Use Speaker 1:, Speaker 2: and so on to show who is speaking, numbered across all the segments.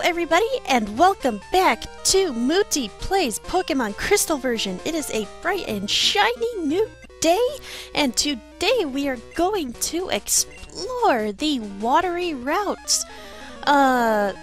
Speaker 1: everybody, and welcome back to Mutti Plays Pokemon Crystal version. It is a bright and shiny new day, and today we are going to explore the watery routes of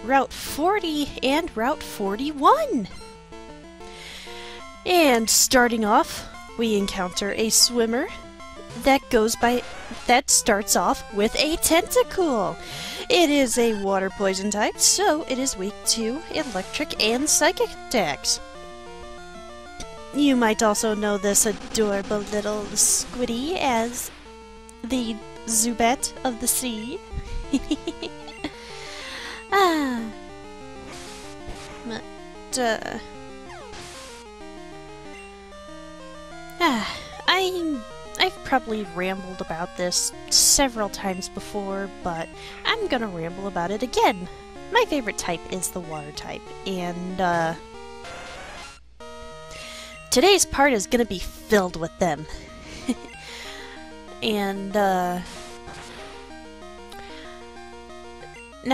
Speaker 1: Route 40 and Route 41. And starting off, we encounter a swimmer that starts off with a tentacle. It is a water poison type, so it is weak to electric and psychic attacks. You might also know this adorable little squiddy as the Zubat of the sea. I've probably rambled about this several times before, but I'm gonna ramble about it again. My favorite type is the water type, and today's part is gonna be filled with them. And now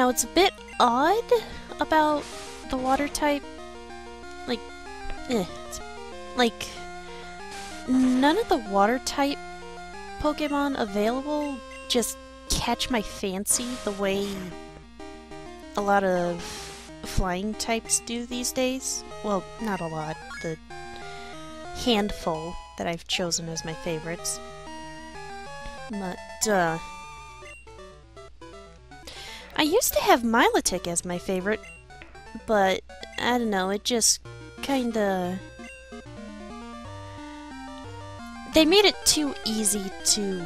Speaker 1: it's a bit odd about the water type, none of the water type Pokemon available just catch my fancy the way a lot of flying types do these days. Well, not a lot, the handful that I've chosen as my favorites. But, I used to have Milotic as my favorite, but I don't know, it just kinda... They made it too easy to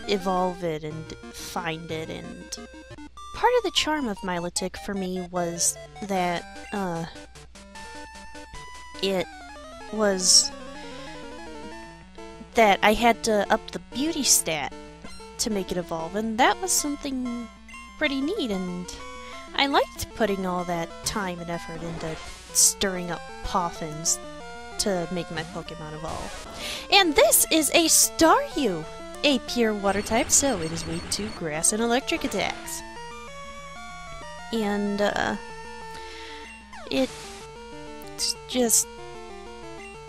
Speaker 1: evolve it and find it, and part of the charm of Milotic for me was that, it was that I had to up the beauty stat to make it evolve, and that was something pretty neat, and I liked putting all that time and effort into stirring up Poffins to make my Pokemon evolve. And this is a Staryu, a pure water type, so it is weak to grass and electric attacks. And it's just,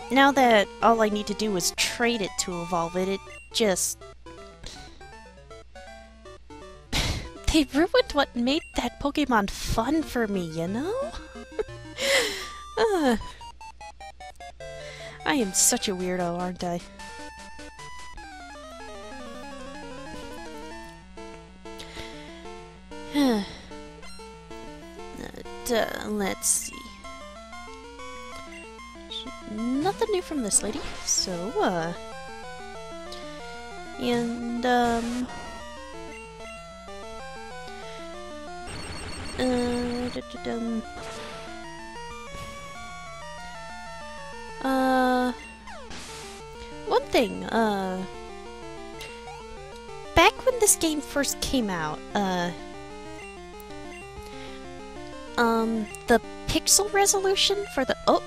Speaker 1: now that all I need to do is trade it to evolve it, it just... They ruined what made that Pokemon fun for me, you know? I am such a weirdo, aren't I? Let's see. Nothing new from this lady, so, and, one thing, back when this game first came out, the pixel resolution for the... Oh!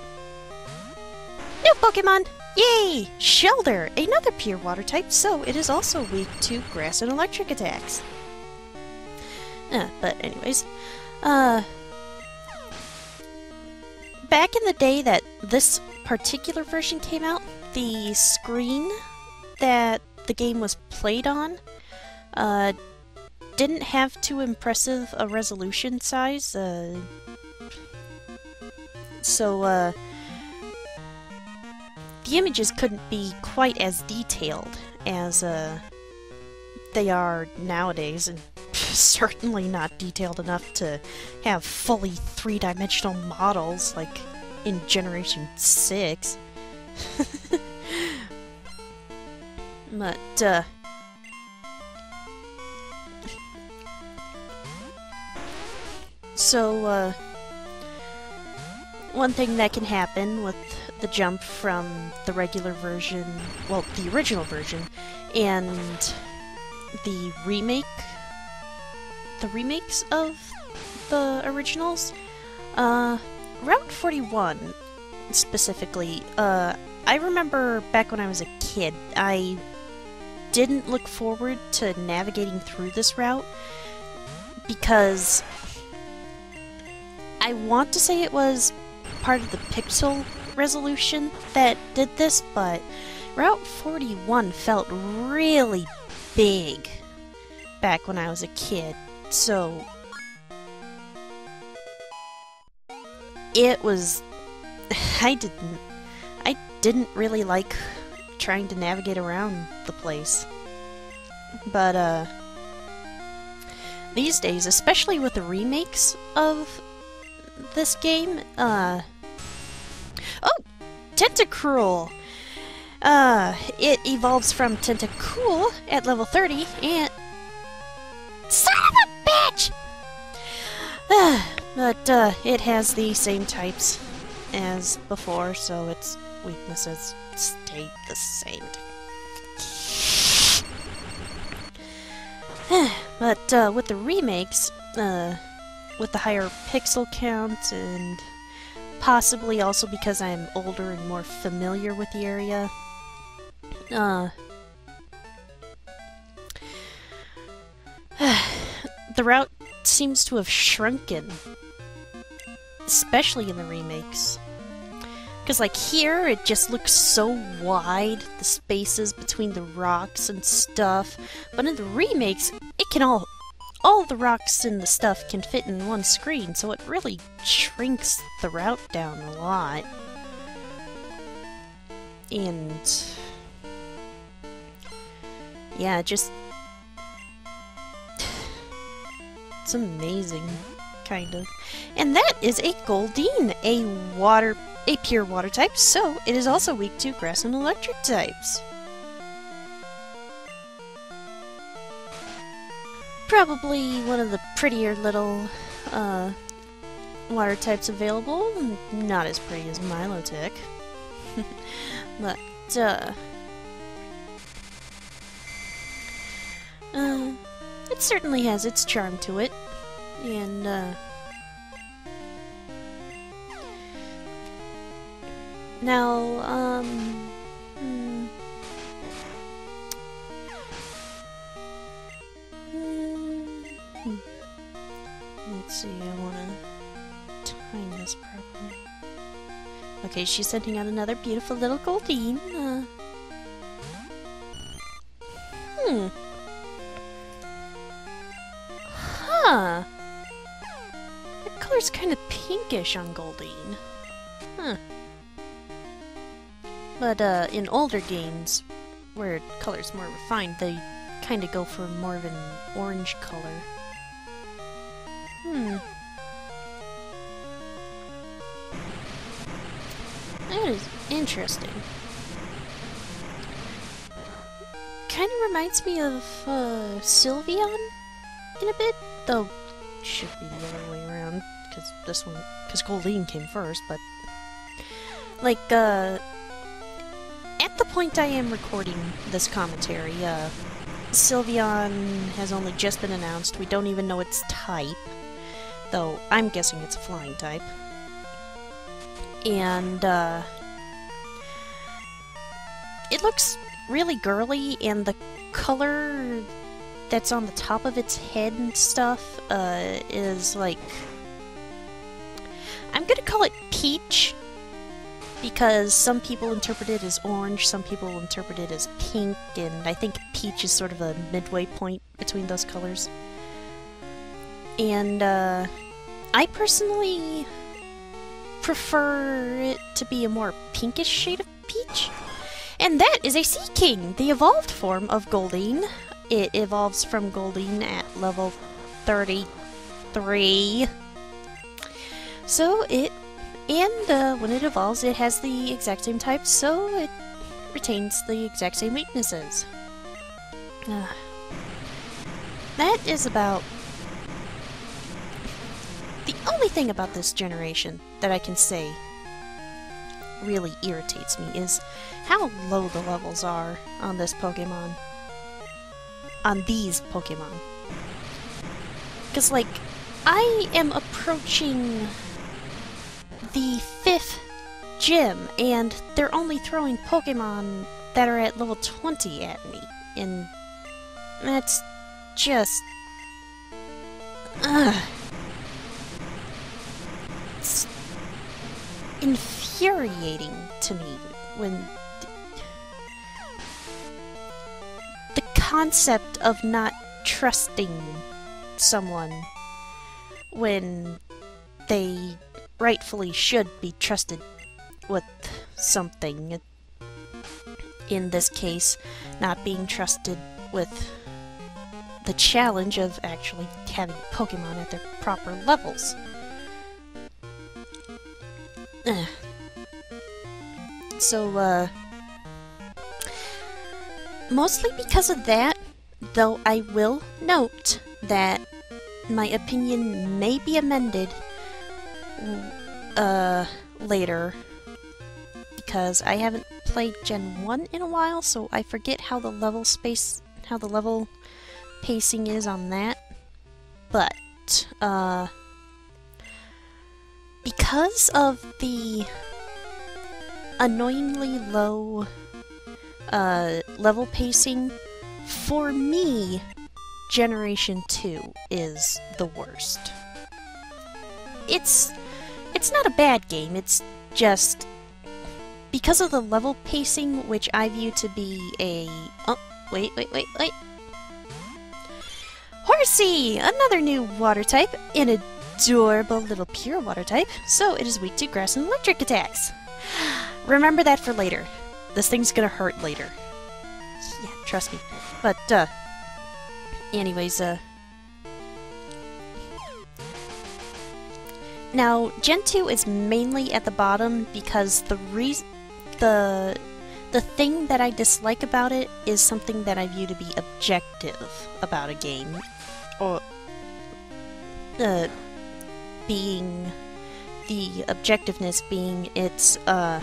Speaker 1: New Pokemon! Yay! Shelter! Another pure water type, so it is also weak to grass and electric attacks. But anyways, back in the day that this particular version came out, the screen that the game was played on didn't have too impressive a resolution size, so the images couldn't be quite as detailed as they are nowadays, and certainly not detailed enough to have fully three-dimensional models like in Generation 6. But, so, one thing that can happen with the jump from the regular version, well, the original version, and the remakes of the originals, Route 41 specifically, I remember back when I was a kid, I didn't look forward to navigating through this route because I want to say it was part of the pixel resolution that did this, but Route 41 felt really big back when I was a kid, so it was... I didn't really like trying to navigate around the place. But, these days, especially with the remakes of this game, oh! Tentacruel! It evolves from Tentacool at level 30, and... Son of a bitch! But, it has the same types as before, so its weaknesses stayed the same. But, with the remakes, with the higher pixel count, and possibly also because I'm older and more familiar with the area, the route seems to have shrunken, especially in the remakes. Because, like, here, it just looks so wide, the spaces between the rocks and stuff. But in the remakes, it can all the rocks and the stuff can fit in one screen, so it really shrinks the route down a lot. And... yeah, just... it's amazing, kind of. And that is a Goldeen, a pure water type, so it is also weak to grass and electric types. Probably one of the prettier little water types available. Not as pretty as Milotic. But, it certainly has its charm to it. And, now, let's see, I wanna time this properly. Okay, she's sending out another beautiful little Goldeen. Huh. The color's kind of pinkish on Goldeen. Huh. But, in older games, where color's more refined, they kind of go for more of an orange color. That is interesting. Kind of reminds me of, Sylveon in a bit, though should be the other way around, because Goldeen came first, but, like, at the point I am recording this commentary, Sylveon has only just been announced. We don't even know its type, though I'm guessing it's a flying type. And, it looks really girly, and the color that's on the top of its head and stuff, is like... I'm gonna call it peach, because some people interpret it as orange, some people interpret it as pink, and I think peach is sort of a midway point between those colors. And, I personally prefer it to be a more pinkish shade of peach. And that is a Sea King, the evolved form of Goldeen. It evolves from Goldeen at level 33. So it... and, when it evolves, it has the exact same type, so it retains the exact same weaknesses. That is about... the only thing about this generation that I can say really irritates me is how low the levels are on this Pokemon. On these Pokemon. Because, like, I am approaching the 5th gym, and they're only throwing Pokemon that are at level 20 at me. And that's just... infuriating to me when the concept of not trusting someone when they rightfully should be trusted with something. In this case, not being trusted with the challenge of actually having Pokemon at their proper levels. So, mostly because of that, though I will note that my opinion may be amended later, because I haven't played Gen 1 in a while, so I forget how the level pacing is on that. But, because of the annoyingly low level pacing, for me, Generation 2 is the worst. It's not a bad game, it's just because of the level pacing, which I view to be a... Oh, wait. Horsey! Another new water type, an adorable little pure water type, so it is weak to grass and electric attacks. Remember that for later. This thing's gonna hurt later. Yeah, trust me. But, anyways, now, Gen 2 is mainly at the bottom because the thing that I dislike about it is something that I view to be objective about a game. Or, being the objectiveness being its, how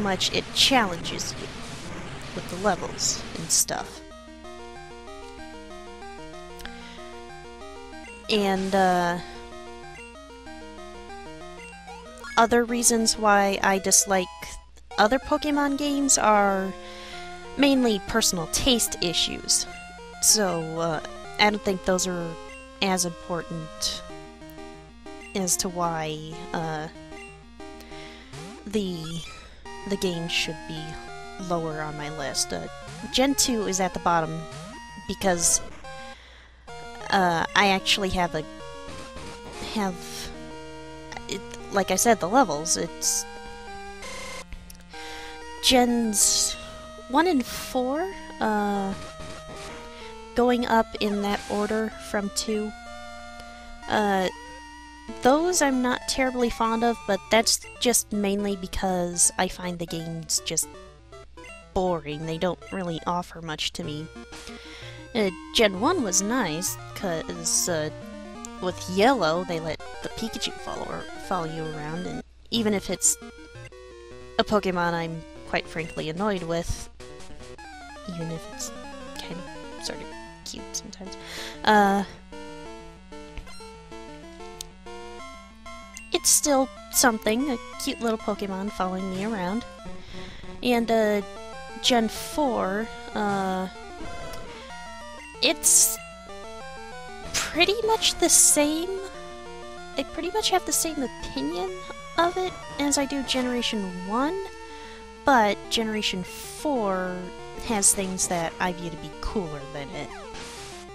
Speaker 1: much it challenges you with the levels and stuff. And, other reasons why I dislike other Pokemon games are mainly personal taste issues. So, I don't think those are as important as to why, the game should be lower on my list. Gen 2 is at the bottom because, I actually have like I said, the levels, it's Gens 1 and 4, going up in that order from 2. Those I'm not terribly fond of, but that's just mainly because I find the games just boring. They don't really offer much to me. Gen 1 was nice, because with Yellow, they let the Pikachu follow you around, and even if it's a Pokemon I'm quite frankly annoyed with, even if it's kind of sort of cute sometimes, it's still something, a cute little Pokemon following me around. And, Gen 4, it's pretty much the same. I pretty much have the same opinion of it as I do Generation 1, but Generation 4 has things that I view to be cooler than it.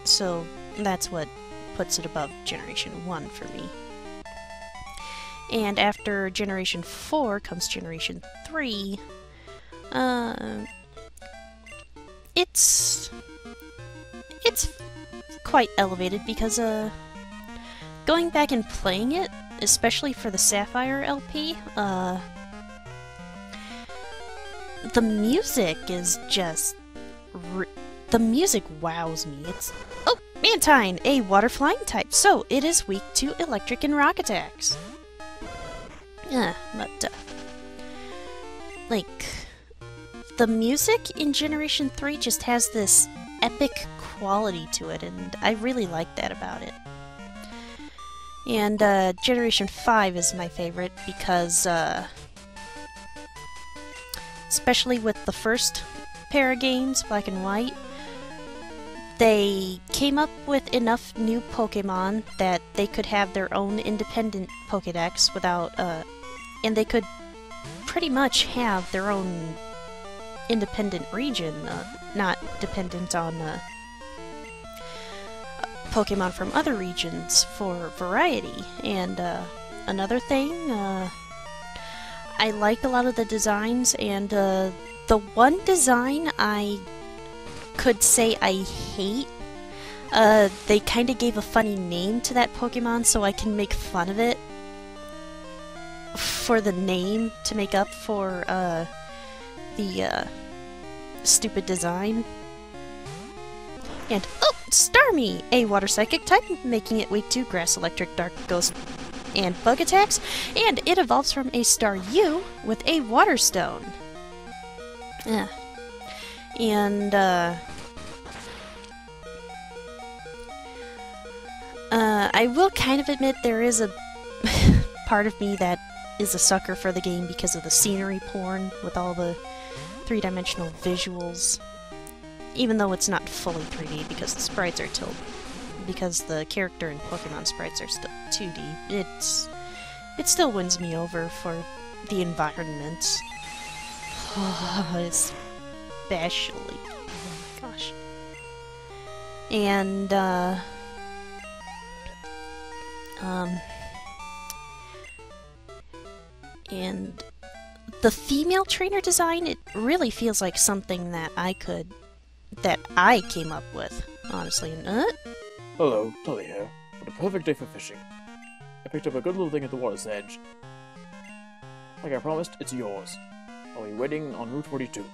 Speaker 1: So that's what puts it above Generation 1 for me. And after Generation 4 comes Generation 3, it's quite elevated because, going back and playing it, especially for the Sapphire LP, the music is just... the music wows me. It's... Oh! Mantine! A water flying type, so it is weak to electric and rock attacks. But, like... the music in Generation 3 just has this epic quality to it, and I really like that about it. And, Generation 5 is my favorite because, especially with the first pair of games, Black and White, they came up with enough new Pokemon that they could have their own independent Pokédex without, and they could pretty much have their own independent region, not dependent on Pokemon from other regions for variety. And another thing, I like a lot of the designs, and the one design I could say I hate, they kind of gave a funny name to that Pokemon, so I can make fun of it for the name to make up for the stupid design. And oh, Starmie, a water psychic type, making it weak to grass, electric, dark, ghost, and bug attacks, and it evolves from a Staryu with a water stone. Yeah. And I will kind of admit there is a part of me that is a sucker for the game because of the scenery porn with all the three-dimensional visuals. Even though it's not fully 3D because the sprites are because the character and Pokemon sprites are still 2D. It still wins me over for the environment. Especially. Oh my gosh. And and the female trainer design, it really feels like something that I came up with, honestly.
Speaker 2: Hello, Tully here. What a perfect day for fishing. I picked up a good little thing at the water's edge. Like I promised, it's yours. I'll be waiting on Route 42.